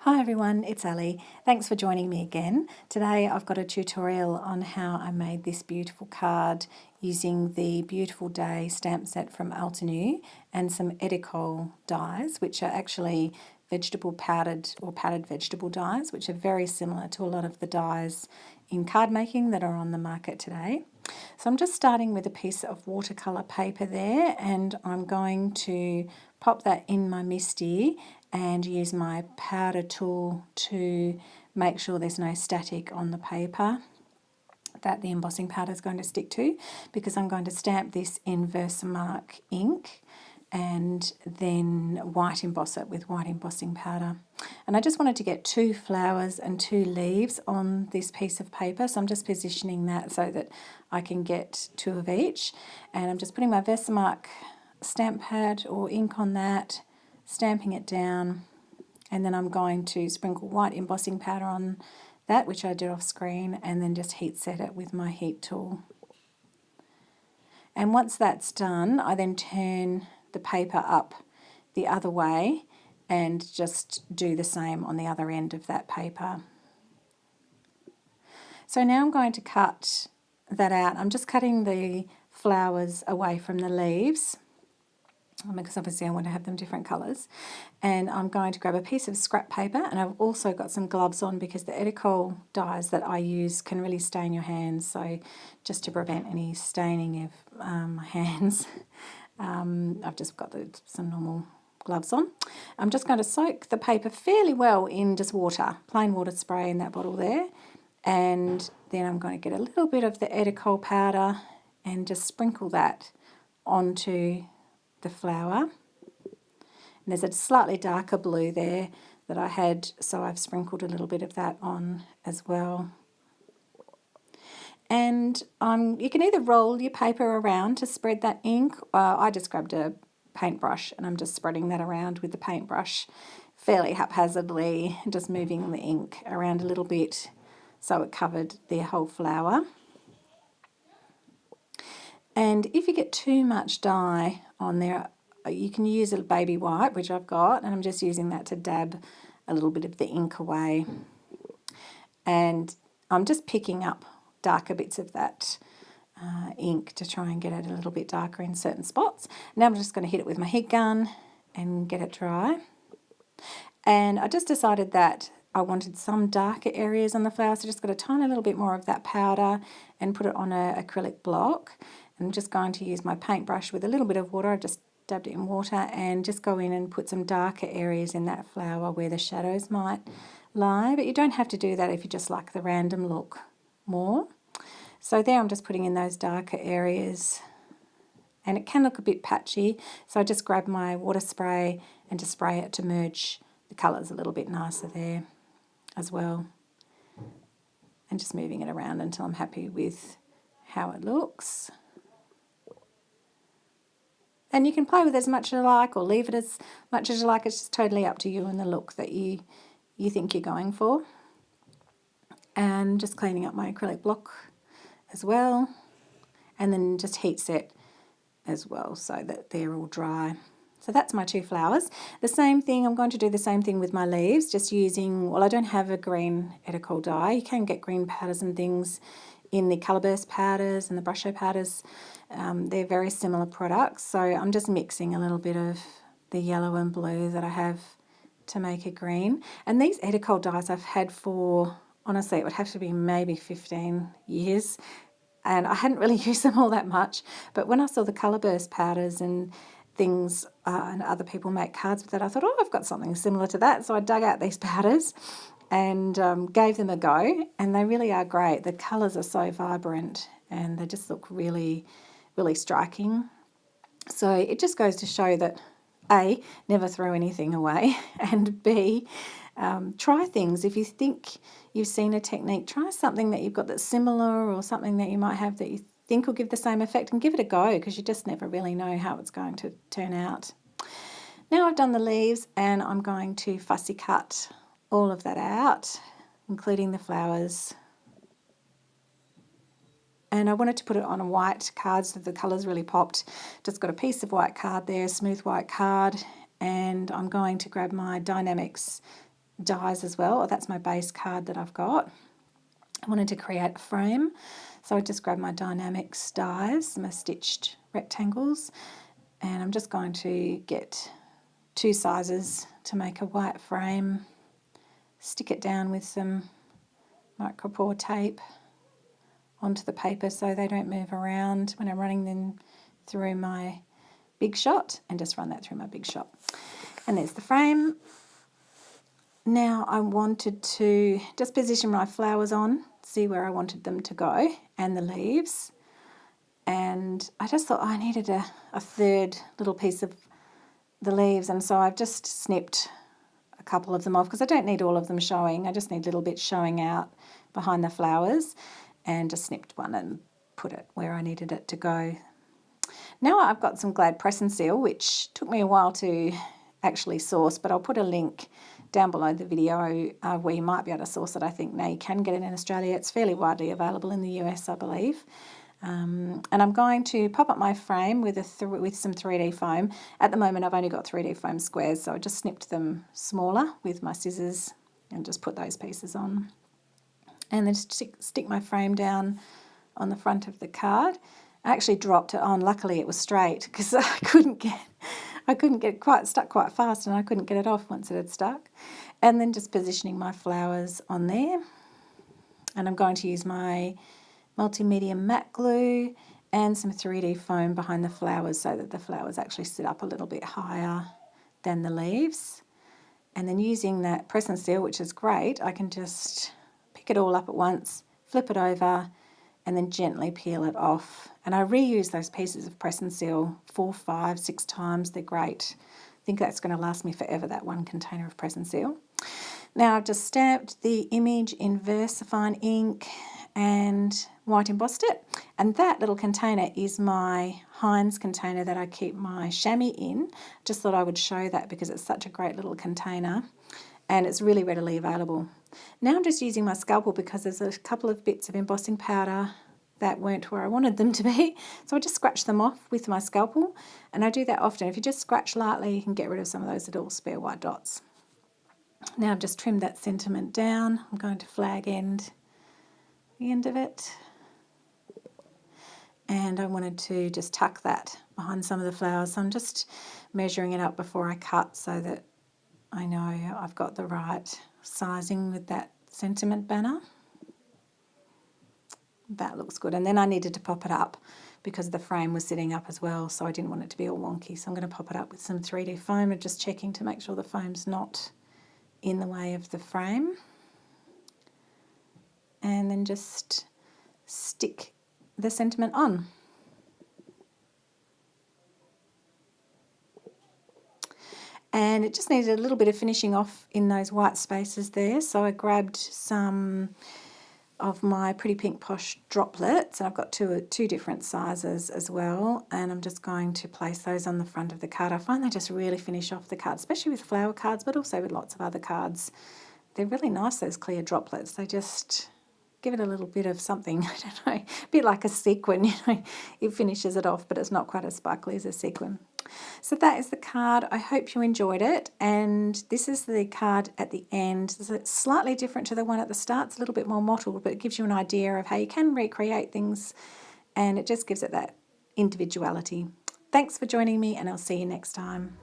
Hi everyone, it's Ali. Thanks for joining me again. Today I've got a tutorial on how I made this beautiful card using the Beuatiful Day Stamp Set from Altenew and some Edicol Dyes, which are actually vegetable powdered or powdered vegetable dyes, which are very similar to a lot of the dyes in card making that are on the market today. So I'm just starting with a piece of watercolour paper there, and I'm going to pop that in my MISTI and use my powder tool to make sure there's no static on the paper that the embossing powder is going to stick to, because I'm going to stamp this in Versamark ink and then white emboss it with white embossing powder. And I just wanted to get 2 flowers and 2 leaves on this piece of paper, so I'm just positioning that so that I can get 2 of each. And I'm just putting my Versamark stamp pad or ink on that, stamping it down, and then I'm going to sprinkle white embossing powder on that, which I did off screen, and then just heat set it with my heat tool. And once that's done, I then turn the paper up the other way and just do the same on the other end of that paper. So now I'm going to cut that out. I'm just cutting the flowers away from the leaves, because obviously I want to have them different colours. And I'm going to grab a piece of scrap paper, and I've also got some gloves on because the Edicol dyes that I use can really stain your hands, so just to prevent any staining of my hands, I've just got some normal gloves on. I'm just going to soak the paper fairly well in just water, plain water spray in that bottle there, and then I'm going to get a little bit of the Edicol powder and just sprinkle that onto the flower. And there's a slightly darker blue there that I had, so I've sprinkled a little bit of that on as well. And you can either roll your paper around to spread that ink. I just grabbed a paintbrush and I'm just spreading that around with the paintbrush fairly haphazardly, just moving the ink around a little bit so it covered the whole flower. And if you get too much dye on there, you can use a baby white, which I've got, and I'm just using that to dab a little bit of the ink away. And I'm just picking up darker bits of that ink to try and get it a little bit darker in certain spots. Now I'm just going to hit it with my heat gun and get it dry. And I just decided that I wanted some darker areas on the flower, so just got a tiny little bit more of that powder and put it on an acrylic block. I'm just going to use my paintbrush with a little bit of water. I just dabbed it in water and just go in and put some darker areas in that flower where the shadows might lie. But you don't have to do that if you just like the random look more. So there I'm just putting in those darker areas, and it can look a bit patchy, so I just grab my water spray and just spray it to merge the colours a little bit nicer there as well. And just moving it around until I'm happy with how it looks. And you can play with it as much as you like or leave it as much as you like. It's just totally up to you and the look that you think you're going for. And just cleaning up my acrylic block as well. And then just heat set as well so that they're all dry. So that's my 2 flowers. The same thing, I'm going to do the same thing with my leaves, just using, well, I don't have a green Edicol dye. You can get green powders and things in the Colour Burst powders and the Brusho powders. They're very similar products, so I'm just mixing a little bit of the yellow and blue that I have to make a green. And these Edicol dyes I've had for, honestly, it would have to be maybe 15 years, and I hadn't really used them all that much. But when I saw the Colour Burst powders and things and other people make cards with that, I thought, oh, I've got something similar to that. So I dug out these powders and gave them a go, and they really are great. The colours are so vibrant and they just look really, really striking. So it just goes to show that A, never throw anything away, and B, try things. If you think you've seen a technique, try something that you've got that's similar or something that you might have that you think will give the same effect, and give it a go, because you just never really know how it's going to turn out. Now I've done the leaves, and I'm going to fussy cut all of that out, including the flowers. And I wanted to put it on a white card so the colours really popped. Just got a piece of white card there, smooth white card, and I'm going to grab my die-namics dies as well. That's my base card that I've got. I wanted to create a frame, so I just grabbed my die-namics dies, my stitched rectangles, and I'm just going to get 2 sizes to make a white frame, stick it down with some micropore tape onto the paper so they don't move around when I'm running them through my Big Shot, and just run that through my Big Shot. And there's the frame. Now I wanted to just position my flowers on, see where I wanted them to go, and the leaves. And I just thought I needed a third little piece of the leaves, and so I've just snipped a couple of them off because I don't need all of them showing. I just need little bits showing out behind the flowers, and just snipped one and put it where I needed it to go. Now I've got some Glad Press and Seal, which took me a while to actually source, but I'll put a link down below the video where you might be able to source it. I think now you can get it in Australia. It's fairly widely available in the US, I believe. And I'm going to pop up my frame with some 3D foam. At the moment I've only got 3D foam squares, so I just snipped them smaller with my scissors and just put those pieces on. And then stick my frame down on the front of the card. I actually dropped it on. Luckily it was straight because I couldn't get it stuck quite fast, and I couldn't get it off once it had stuck. And then just positioning my flowers on there. And I'm going to use my multimedia matte glue and some 3D foam behind the flowers so that the flowers actually sit up a little bit higher than the leaves. And then using that press and seal, which is great, I can just pick it all up at once, flip it over, and then gently peel it off. And I reuse those pieces of press and seal 4, 5, 6 times. They're great. I think that's going to last me forever, that one container of press and seal. Now I've just stamped the image in Versamark Ink and white embossed it. And that little container is my Heinz container that I keep my chamois in. Just thought I would show that because it's such a great little container and it's really readily available. Now I'm just using my scalpel because there's a couple of bits of embossing powder that weren't where I wanted them to be. So I just scratch them off with my scalpel, and I do that often. If you just scratch lightly, you can get rid of some of those little spare white dots. Now I've just trimmed that sentiment down. I'm going to flag end the end of it. And I wanted to just tuck that behind some of the flowers. So I'm just measuring it up before I cut so that I know I've got the right sizing with that sentiment banner. That looks good. And then I needed to pop it up because the frame was sitting up as well, so I didn't want it to be all wonky. So I'm going to pop it up with some 3D foam and just checking to make sure the foam's not in the way of the frame. And then just stick the sentiment on. And it just needed a little bit of finishing off in those white spaces there. So I grabbed some of my Pretty Pink Posh droplets, and I've got two different sizes as well, and I'm just going to place those on the front of the card. I find they just really finish off the card, especially with flower cards, but also with lots of other cards. They're really nice, those clear droplets. They just give it a little bit of something, I don't know, a bit like a sequin, you know, it finishes it off, but it's not quite as sparkly as a sequin. So that is the card. I hope you enjoyed it, and this is the card at the end. It's slightly different to the one at the start. It's a little bit more mottled, but it gives you an idea of how you can recreate things, and it just gives it that individuality. Thanks for joining me, and I'll see you next time.